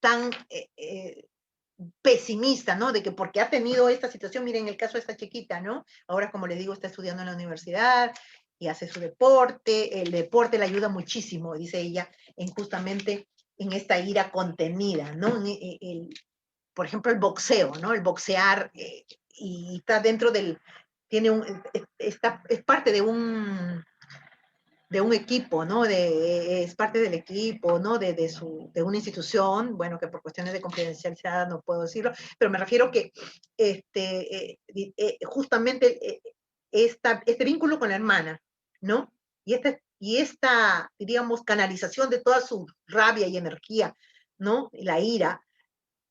tan pesimista, ¿no? De que porque ha tenido esta situación, miren el caso de esta chiquita, ¿no? Ahora, como les digo, está estudiando en la universidad y hace su deporte, el deporte le ayuda muchísimo, dice ella, justamente en esta ira contenida, ¿no? Por ejemplo, el boxeo, ¿no? El boxear y está dentro es parte de un equipo, ¿no? Es parte del equipo, ¿no? De una institución, bueno, que por cuestiones de confidencialidad no puedo decirlo, pero me refiero que justamente este vínculo con la hermana, ¿no? Y esta, diríamos, canalización de toda su rabia y energía, ¿no? Y la ira,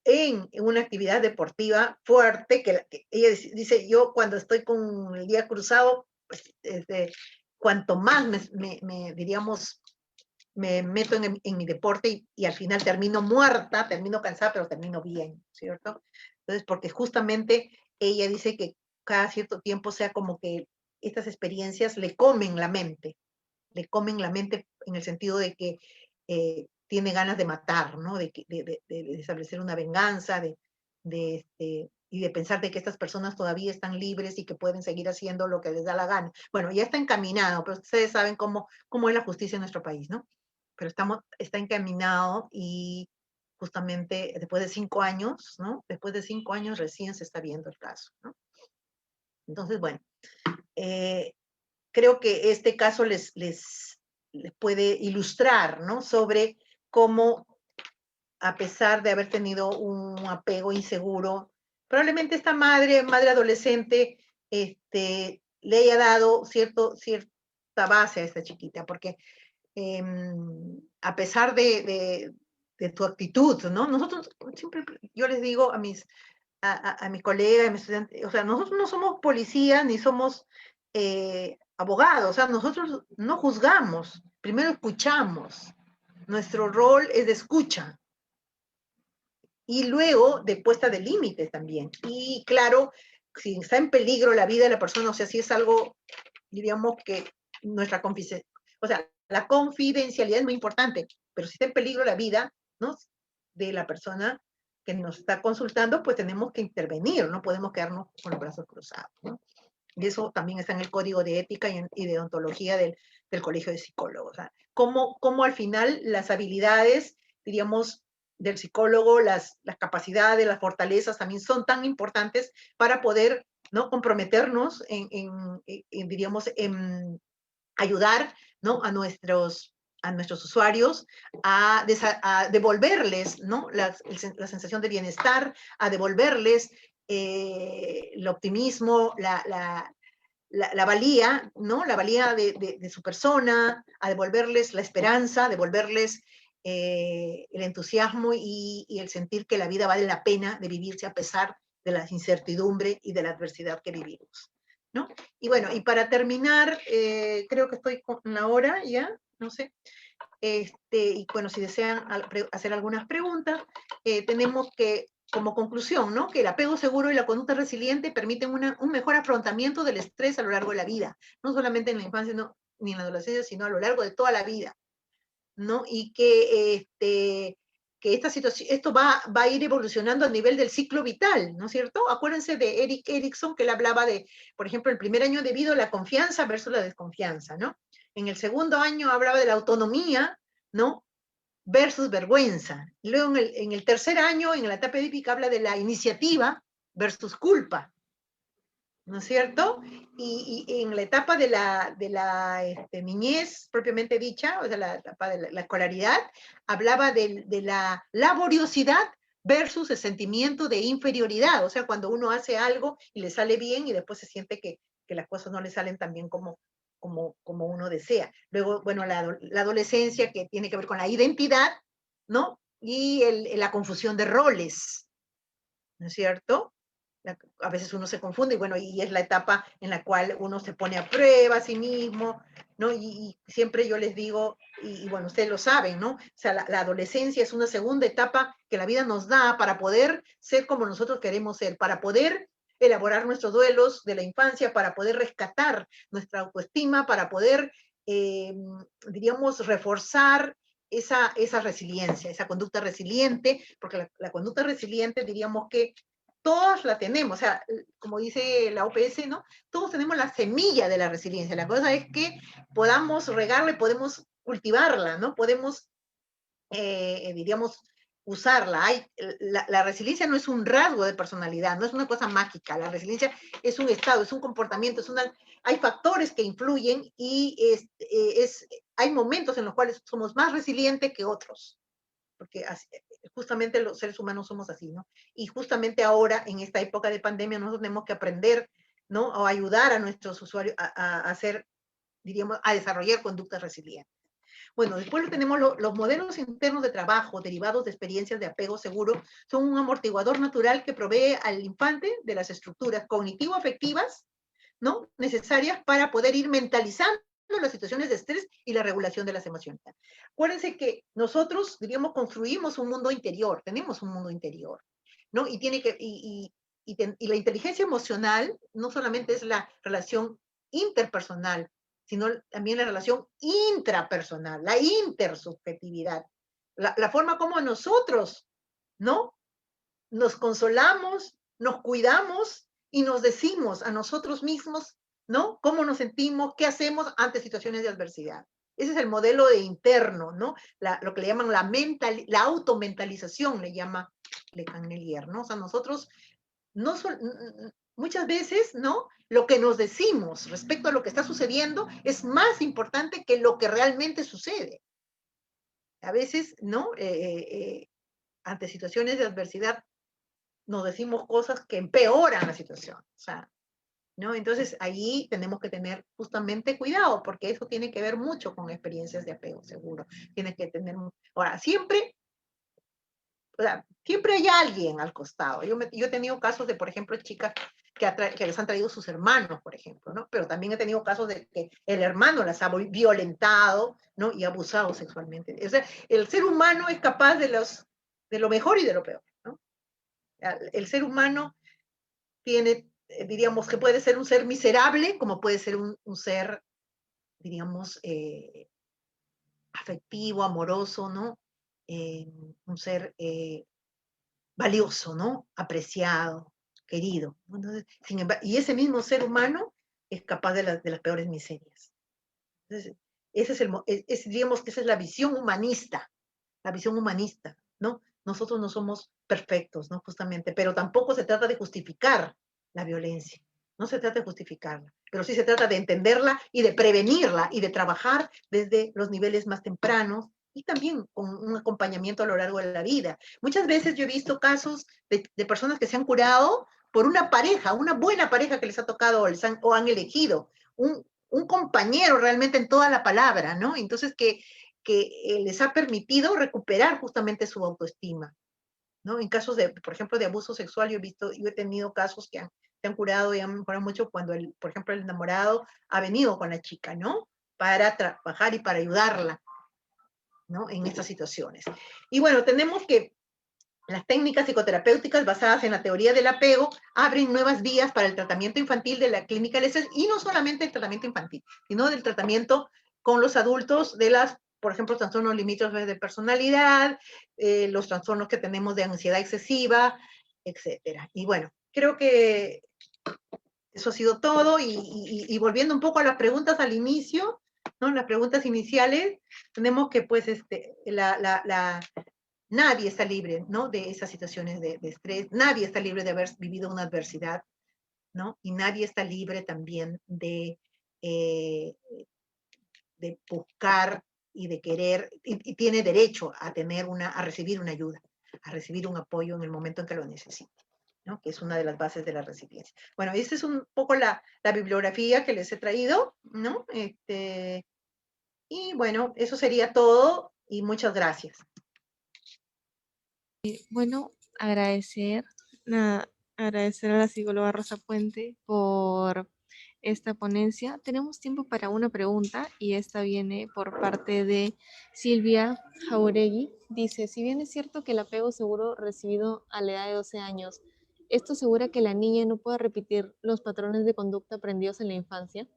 en una actividad deportiva fuerte, que ella dice, yo cuando estoy con el día cruzado, pues, cuanto más diríamos, me meto en mi deporte y al final termino muerta, termino cansada, pero termino bien, ¿cierto? Entonces, porque justamente ella dice que cada cierto tiempo sea como que estas experiencias le comen la mente en el sentido de que tiene ganas de matar, ¿no? De establecer una venganza, y de pensar de que estas personas todavía están libres y que pueden seguir haciendo lo que les da la gana. Bueno, ya está encaminado, pero ustedes saben cómo es la justicia en nuestro país, ¿no? Pero está encaminado y justamente después de 5 años, ¿no? Después de 5 años recién se está viendo el caso, ¿no? Entonces, bueno, eh, creo que este caso les puede ilustrar, ¿no? Sobre cómo, a pesar de haber tenido un apego inseguro, probablemente esta madre adolescente, le haya dado cierta base a esta chiquita, porque a pesar de tu actitud, ¿no? Nosotros siempre, yo les digo a mis colegas, a mis estudiantes, o sea, nosotros no somos policías ni somos abogados, o sea, nosotros no juzgamos, primero escuchamos. Nuestro rol es de escucha y luego de puesta de límites también. Y claro, si está en peligro la vida de la persona, o sea, si es algo, diríamos que nuestra confidencialidad, o sea, la confidencialidad es muy importante, pero si está en peligro la vida, ¿no? De la persona que nos está consultando, pues tenemos que intervenir, no podemos quedarnos con los brazos cruzados, ¿no? Y eso también está en el código de ética y de ontología del Colegio de Psicólogos. O sea, cómo al final las habilidades, diríamos, del psicólogo, las capacidades, las fortalezas también son tan importantes para poder, ¿no? Comprometernos diríamos, en ayudar, ¿no? a nuestros usuarios a devolverles, ¿no? La sensación de bienestar, a devolverles el optimismo, la valía, ¿no? La valía de su persona, a devolverles la esperanza, devolverles el entusiasmo y el sentir que la vida vale la pena de vivirse a pesar de la incertidumbre y de la adversidad que vivimos. ¿no? Y bueno, y para terminar, creo que estoy con la hora ya, no sé. Y bueno, si desean hacer algunas preguntas, tenemos que, como conclusión, ¿no? Que el apego seguro y la conducta resiliente permiten un mejor afrontamiento del estrés a lo largo de la vida, no solamente en la infancia ni en la adolescencia, sino a lo largo de toda la vida, ¿no? Y que esta situación, esto va a ir evolucionando a nivel del ciclo vital, ¿no es cierto? Acuérdense de Erik Erikson, que él hablaba de, por ejemplo, el primer año de vida, la confianza versus la desconfianza, ¿no? En el segundo año hablaba de la autonomía, ¿no? Versus vergüenza. Y luego en el tercer año, en la etapa edípica, habla de la iniciativa versus culpa, ¿no es cierto? Y en la etapa de la niñez propiamente dicha, o sea, la etapa de la escolaridad, hablaba de la laboriosidad versus el sentimiento de inferioridad, o sea, cuando uno hace algo y le sale bien y después se siente que las cosas no le salen tan bien como uno desea. Luego, bueno, la adolescencia que tiene que ver con la identidad, ¿no? Y la confusión de roles, ¿no es cierto? A veces uno se confunde y bueno, y es la etapa en la cual uno se pone a prueba a sí mismo, ¿no? Y siempre yo les digo, y bueno, ustedes lo saben, ¿no? O sea, la adolescencia es una segunda etapa que la vida nos da para poder ser como nosotros queremos ser, para poder elaborar nuestros duelos de la infancia, para poder rescatar nuestra autoestima, para poder, diríamos, reforzar esa resiliencia, esa conducta resiliente, porque la conducta resiliente diríamos que todas la tenemos, o sea, como dice la OPS, ¿no? Todos tenemos la semilla de la resiliencia. La cosa es que podamos regarla y podemos cultivarla, ¿no? Podemos, diríamos, usarla. La resiliencia no es un rasgo de personalidad, no es una cosa mágica. La resiliencia es un estado, es un comportamiento, hay factores que influyen y hay momentos en los cuales somos más resilientes que otros, porque justamente los seres humanos somos así, ¿no? Y justamente ahora, en esta época de pandemia, nosotros tenemos que aprender, ¿no? O ayudar a nuestros usuarios a hacer, diríamos, a desarrollar conductas resilientes. Bueno, después tenemos los modelos internos de trabajo derivados de experiencias de apego seguro, son un amortiguador natural que provee al infante de las estructuras cognitivo-afectivas, ¿no? Necesarias para poder ir mentalizando las situaciones de estrés y la regulación de las emociones. Acuérdense que nosotros, diríamos, construimos un mundo interior, tenemos un mundo interior, ¿no? Y tiene que, y la inteligencia emocional no solamente es la relación interpersonal, sino también la relación intrapersonal, la intersubjetividad, la forma como nosotros, ¿no? Nos consolamos, nos cuidamos y nos decimos a nosotros mismos, ¿no? Cómo nos sentimos, qué hacemos ante situaciones de adversidad. Ese es el modelo de interno, ¿no? Lo que le llaman la automentalización, le llama Le Cannelier, ¿no? O sea, nosotros no muchas veces, ¿no? Lo que nos decimos respecto a lo que está sucediendo es más importante que lo que realmente sucede. A veces, ¿no? Ante situaciones de adversidad nos decimos cosas que empeoran la situación. O sea, ¿no? Entonces, ahí tenemos que tener justamente cuidado, porque eso tiene que ver mucho con experiencias de apego, seguro. Tienes que tener... Ahora, siempre, o sea, siempre hay alguien al costado. Yo he tenido casos de, por ejemplo, chicas que les han traído sus hermanos, por ejemplo, ¿no? Pero también he tenido casos de que el hermano las ha violentado, ¿no? Y abusado sexualmente. O sea, el ser humano es capaz de lo mejor y de lo peor, ¿no? El ser humano tiene, diríamos que puede ser un ser miserable, como puede ser un ser, diríamos, afectivo, amoroso, ¿no? Un ser valioso, ¿no? Apreciado, querido. Entonces, y ese mismo ser humano es capaz de las peores miserias. Entonces, diríamos que esa es la visión humanista, ¿no? Nosotros no somos perfectos, ¿no? Justamente, pero tampoco se trata de justificar la violencia, no se trata de justificarla, pero sí se trata de entenderla y de prevenirla y de trabajar desde los niveles más tempranos y también con un acompañamiento a lo largo de la vida. Muchas veces yo he visto casos de personas que se han curado por una pareja, una buena pareja que les ha tocado o han elegido, un compañero realmente en toda la palabra, ¿no? Entonces que les ha permitido recuperar justamente su autoestima, ¿no? En casos de, por ejemplo, de abuso sexual, yo he tenido casos que han se han curado y han mejorado mucho cuando, por ejemplo, el enamorado ha venido con la chica, ¿no? Para trabajar y para ayudarla, ¿no? En estas situaciones. Y bueno, tenemos que las técnicas psicoterapéuticas basadas en la teoría del apego abren nuevas vías para el tratamiento infantil de la clínica del estrés, y no solamente el tratamiento infantil, sino del tratamiento con los adultos de las, por ejemplo, trastornos limítrofes de personalidad, los trastornos que tenemos de ansiedad excesiva, etcétera. Y bueno, creo que eso ha sido todo, y volviendo un poco a las preguntas al inicio, ¿no? Las preguntas iniciales, tenemos que, pues, nadie está libre, ¿no? De esas situaciones de estrés, nadie está libre de haber vivido una adversidad, ¿no? Y nadie está libre también de buscar y de querer, y tiene derecho a tener a recibir una ayuda, a recibir un apoyo en el momento en que lo necesite, ¿no? Que es una de las bases de la resiliencia. Bueno, esta es un poco la bibliografía que les he traído, ¿no? Y bueno, eso sería todo, y muchas gracias. Bueno, agradecer, agradecer a la psicóloga Rosa Puente por esta ponencia. Tenemos tiempo para una pregunta y esta viene por parte de Silvia Jauregui. Dice, si bien es cierto que el apego seguro recibido a la edad de 12 años, ¿esto asegura que la niña no pueda repetir los patrones de conducta aprendidos en la infancia?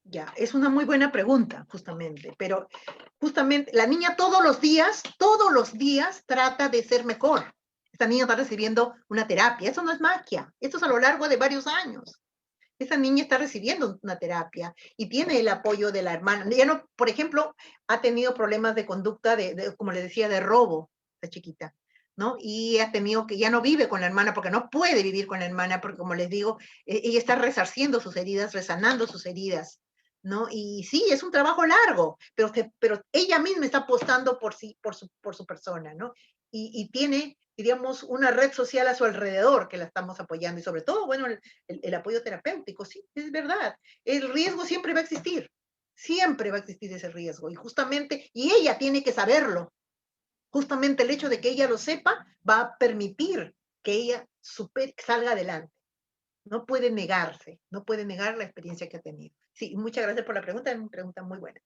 Ya, es una muy buena pregunta, justamente, pero justamente la niña todos los días trata de ser mejor. Esta niña está recibiendo una terapia, eso no es magia, esto es a lo largo de varios años. Esa niña está recibiendo una terapia y tiene el apoyo de la hermana. Ya no, por ejemplo, ha tenido problemas de conducta, como le decía, de robo, la chiquita, ¿no? Y ha tenido que, ya no vive con la hermana porque no puede vivir con la hermana, porque como les digo, ella está resarciendo sus heridas, resanando sus heridas, ¿no? Y sí, es un trabajo largo, pero ella misma está apostando por sí, por su persona, ¿no? Y tiene, diríamos, una red social a su alrededor que la estamos apoyando, y sobre todo, bueno, el apoyo terapéutico, sí, es verdad. El riesgo siempre va a existir ese riesgo, y justamente, y ella tiene que saberlo. Justamente el hecho de que ella lo sepa va a permitir que ella salga adelante. No puede negarse, no puede negar la experiencia que ha tenido. Sí, muchas gracias por la pregunta, es una pregunta muy buena.